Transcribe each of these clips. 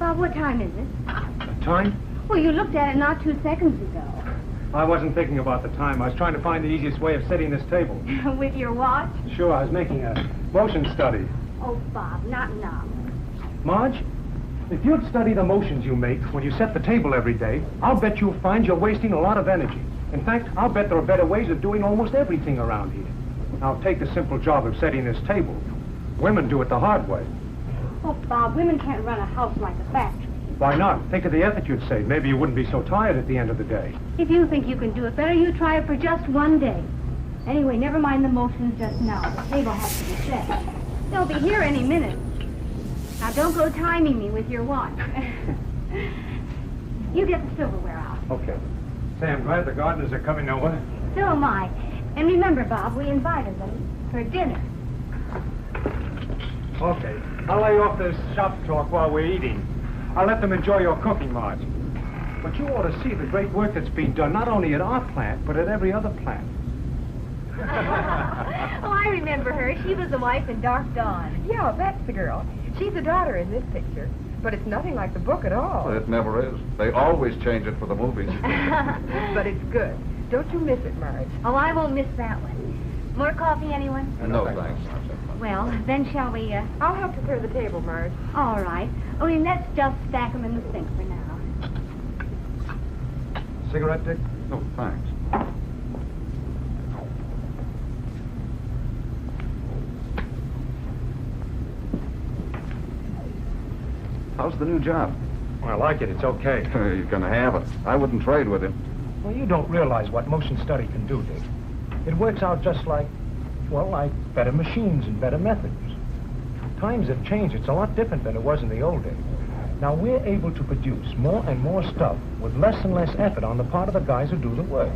Bob, what time is it? The time? Well, you looked at it not 2 seconds ago. I wasn't thinking about the time. I was trying to find the easiest way of setting this table. With your watch? Sure, I was making a motion study. Oh, Bob, not now. Marge, if you'd study the motions you make when you set the table every day, I'll bet you'll find you're wasting a lot of energy. In fact, I'll bet there are better ways of doing almost everything around here. Now, take the simple job of setting this table. Women do it the hard way. Oh, Bob, women can't run a house like a factory. Why not? Think of the effort you'd save. Maybe you wouldn't be so tired at the end of the day. If you think you can do it better, you try it for just one day. Anyway, never mind the motions just now. The table has to be set. They'll be here any minute. Now, don't go timing me with your watch. You get the silverware out. Okay. Say, I'm glad the gardeners are coming over. So am I. And remember, Bob, we invited them for dinner. Okay. I'll lay off this shop talk while we're eating. I'll let them enjoy your cooking, Marge. But you ought to see the great work that's being done, not only at our plant, but at every other plant. Oh, I remember her. She was the wife in Dark Dawn. Yeah, that's the girl. She's the daughter in this picture. But it's nothing like the book at all. It never is. They always change it for the movies. But it's good. Don't you miss it, Marge? Oh, I won't miss that one. More coffee, anyone? No, thanks. Well, then shall we, I'll help prepare the table, Marge. All right. Only let's just stack them in the sink for now. Cigarette, Dick? No, thanks. How's the new job? Well, I like it. It's okay. You're gonna have it. I wouldn't trade with him. Well, you don't realize what motion study can do, Dick. It works out just like, well, like better machines and better methods. Times have changed. It's a lot different than it was in the old days. Now, we're able to produce more and more stuff with less and less effort on the part of the guys who do the work.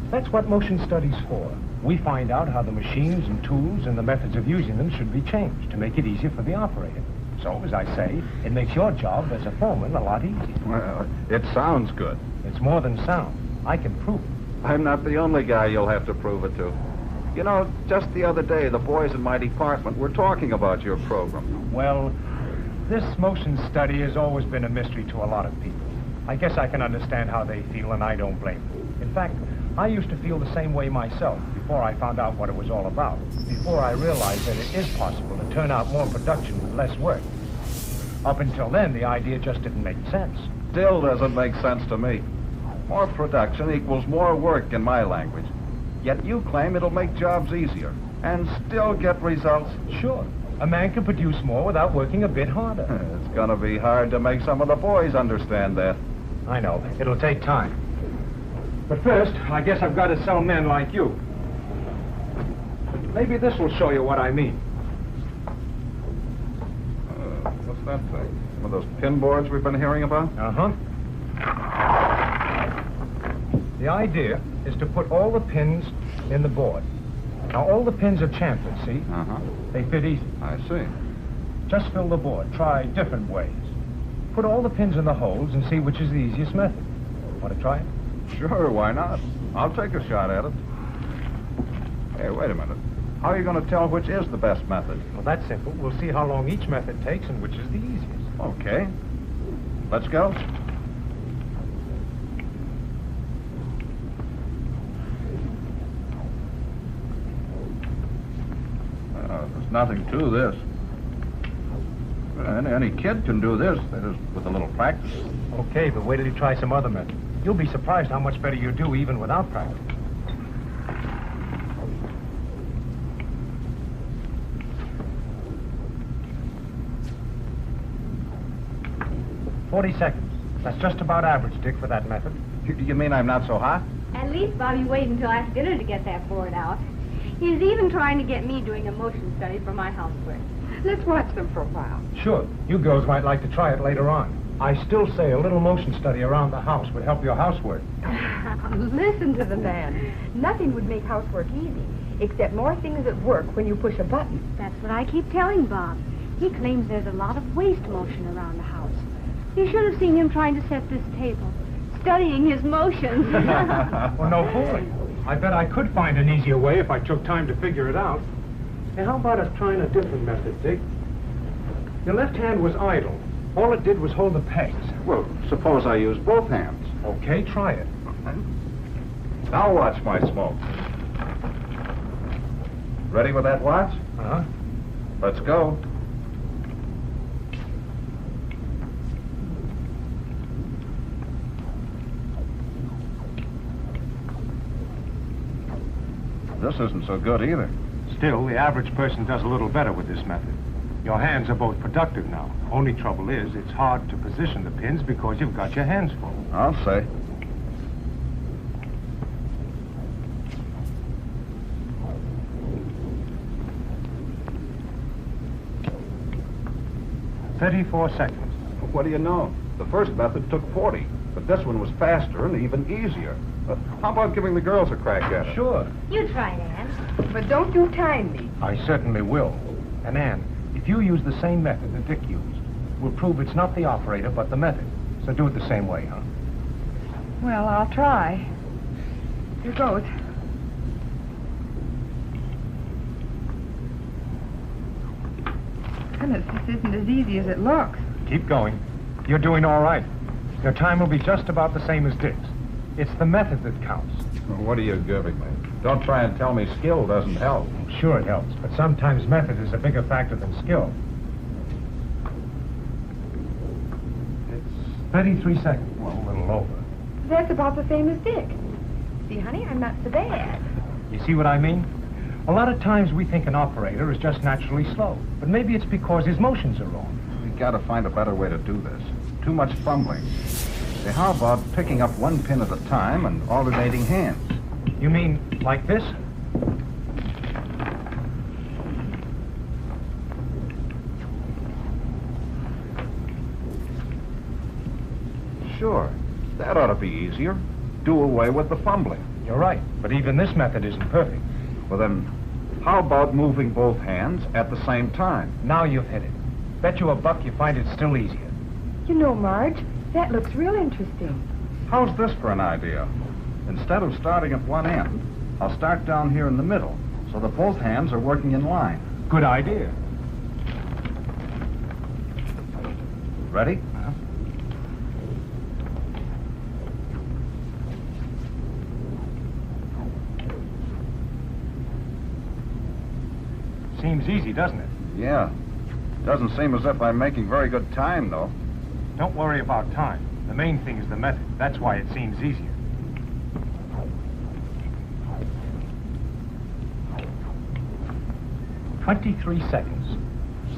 That's what motion study's for. We find out how the machines and tools and the methods of using them should be changed to make it easier for the operator. So, as I say, it makes your job as a foreman a lot easier. Well, it sounds good. It's more than sound. I can prove it. I'm not the only guy you'll have to prove it to. You know, just the other day, the boys in my department were talking about your program. Well, this motion study has always been a mystery to a lot of people. I guess I can understand how they feel, and I don't blame them. In fact, I used to feel the same way myself before I found out what it was all about, before I realized that it is possible to turn out more production with less work. Up until then, the idea just didn't make sense. Still doesn't make sense to me. More production equals more work in my language. Yet you claim it'll make jobs easier and still get results. Sure. A man can produce more without working a bit harder. It's gonna be hard to make some of the boys understand that. I know. It'll take time. But first, I guess I've got to sell men like you. Maybe this will show you what I mean. What's that thing? One of those pin boards we've been hearing about? Uh-huh. The idea is to put all the pins in the board. Now, all the pins are chamfered, see? Uh-huh. They fit easy. I see. Just fill the board. Try different ways. Put all the pins in the holes and see which is the easiest method. Want to try it? Sure, why not? I'll take a shot at it. Hey, wait a minute. How are you going to tell which is the best method? Well, that's simple. We'll see how long each method takes and which is the easiest. Okay. Let's go. There's nothing to this. Any kid can do this, that is, with a little practice. Okay, but wait till you try some other method. You'll be surprised how much better you do even without practice. "40 seconds. That's just about average, Dick, for that method. You mean I'm not so hot? At least Bobby waited until after dinner to get that board out. He's even trying to get me doing a motion study for my housework. Let's watch them for a while. Sure. You girls might like to try it later on. I still say a little motion study around the house would help your housework. Listen to the man. Nothing would make housework easy, except more things at work when you push a button. That's what I keep telling Bob. He claims there's a lot of waste motion around the house. You should have seen him trying to set this table, studying his motions. Well, no fooling. I bet I could find an easier way if I took time to figure it out. Hey, how about us trying a different method, Dick? Your left hand was idle. All it did was hold the pegs. Well, suppose I use both hands. Okay, try it. Now watch my smoke. Ready with that watch? Uh-huh. Let's go. This isn't so good either. Still, the average person does a little better with this method. Your hands are both productive now. Only trouble is, it's hard to position the pins because you've got your hands full. I'll say. $34. What do you know? The first method took 40, but this one was faster and even easier. How about giving the girls a crack at it? Sure. You try it, Ann. But don't you time me. I certainly will. And Ann, if you use the same method that Dick used, we'll prove it's not the operator, but the method. So do it the same way, huh? Well, I'll try. Here goes. Goodness, this isn't as easy as it looks. Keep going. You're doing all right. Your time will be just about the same as Dick's. It's the method that counts. Well, what are you giving me? Don't try and tell me skill doesn't help. Sure it helps, but sometimes method is a bigger factor than skill. It's 33 seconds. Well, a little over. That's about the same as Dick. See, honey, I'm not so bad. You see what I mean? A lot of times we think an operator is just naturally slow, but maybe it's because his motions are wrong. We've got to find a better way to do this. Too much fumbling. Say, how about picking up one pin at a time and alternating hands? You mean like this? Sure. That ought to be easier. Do away with the fumbling. You're right, but even this method isn't perfect. Well, then, how about moving both hands at the same time? Now you've hit it. Bet you a buck you find it still easier. You know, Marge, that looks real interesting. How's this for an idea? Instead of starting at one end, I'll start down here in the middle, so that both hands are working in line. Good idea. Ready? Seems easy, doesn't it? Yeah. Doesn't seem as if I'm making very good time, though. Don't worry about time. The main thing is the method. That's why it seems easier. $23 seconds.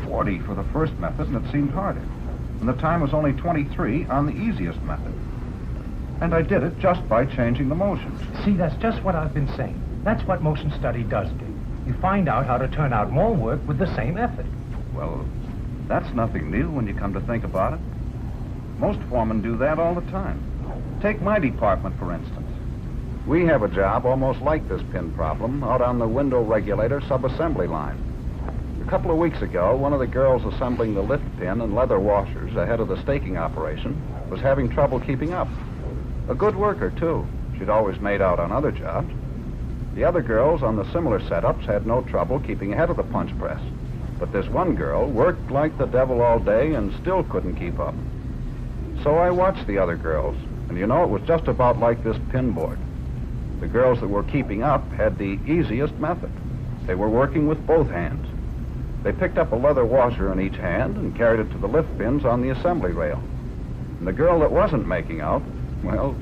40 for the first method, and it seemed harder. And the time was only 23 on the easiest method. And I did it just by changing the motions. See, that's just what I've been saying. That's what motion study does do. You find out how to turn out more work with the same effort. Well, that's nothing new when you come to think about it. Most foremen do that all the time. Take my department, for instance. We have a job almost like this pin problem out on the window regulator sub-assembly line. A couple of weeks ago, one of the girls assembling the lift pin and leather washers ahead of the staking operation was having trouble keeping up. A good worker, too. She'd always made out on other jobs. The other girls on the similar setups had no trouble keeping ahead of the punch press. But this one girl worked like the devil all day and still couldn't keep up. So I watched the other girls, and you know, it was just about like this pin board. The girls that were keeping up had the easiest method. They were working with both hands. They picked up a leather washer in each hand and carried it to the lift pins on the assembly rail. And the girl that wasn't making out, well,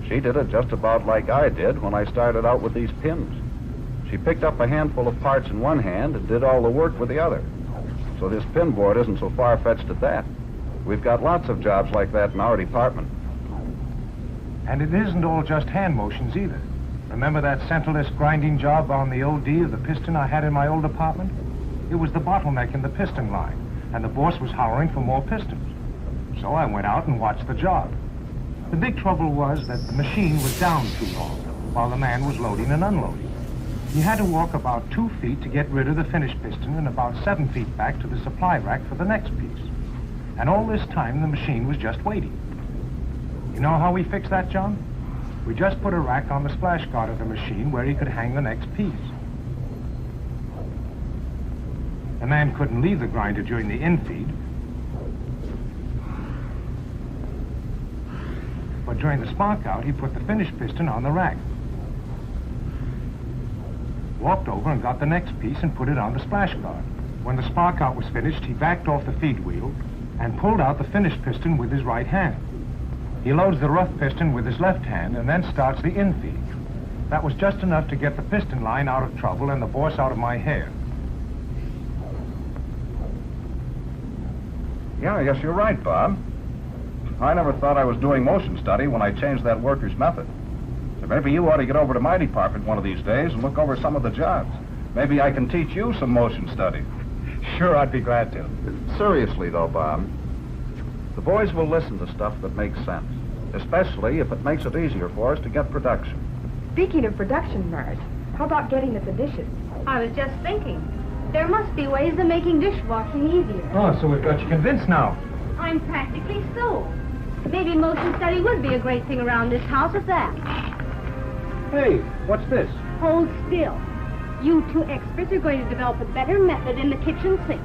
she did it just about like I did when I started out with these pins. She picked up a handful of parts in one hand and did all the work with the other. So this pin board isn't so far-fetched at that. We've got lots of jobs like that in our department. And it isn't all just hand motions either. Remember that centerless grinding job on the OD of the piston I had in my old department? It was the bottleneck in the piston line, and the boss was hollering for more pistons. So I went out and watched the job. The big trouble was that the machine was down too long, while the man was loading and unloading. He had to walk about 2 feet to get rid of the finished piston and about 7 feet back to the supply rack for the next piece. And all this time, the machine was just waiting. You know how we fixed that, John? We just put a rack on the splash guard of the machine where he could hang the next piece. The man couldn't leave the grinder during the infeed. But during the spark out, he put the finish piston on the rack. Walked over and got the next piece and put it on the splash guard. When the spark out was finished, he backed off the feed wheel and pulled out the finish piston with his right hand. He loads the rough piston with his left hand and then starts the infeed. That was just enough to get the piston line out of trouble and the boss out of my hair. Yeah, I guess you're right, Bob. I never thought I was doing motion study when I changed that worker's method. So maybe you ought to get over to my department one of these days and look over some of the jobs. Maybe I can teach you some motion study. Sure, I'd be glad to. Seriously, though, Bob, the boys will listen to stuff that makes sense, especially if it makes it easier for us to get production. Speaking of production, Marge, how about getting at the dishes? I was just thinking. There must be ways of making dishwashing easier. Oh, so we've got you convinced now. I'm practically sold. Maybe motion study would be a great thing around this house at that. Hey, what's this? Hold still. You two experts are going to develop a better method in the kitchen sink.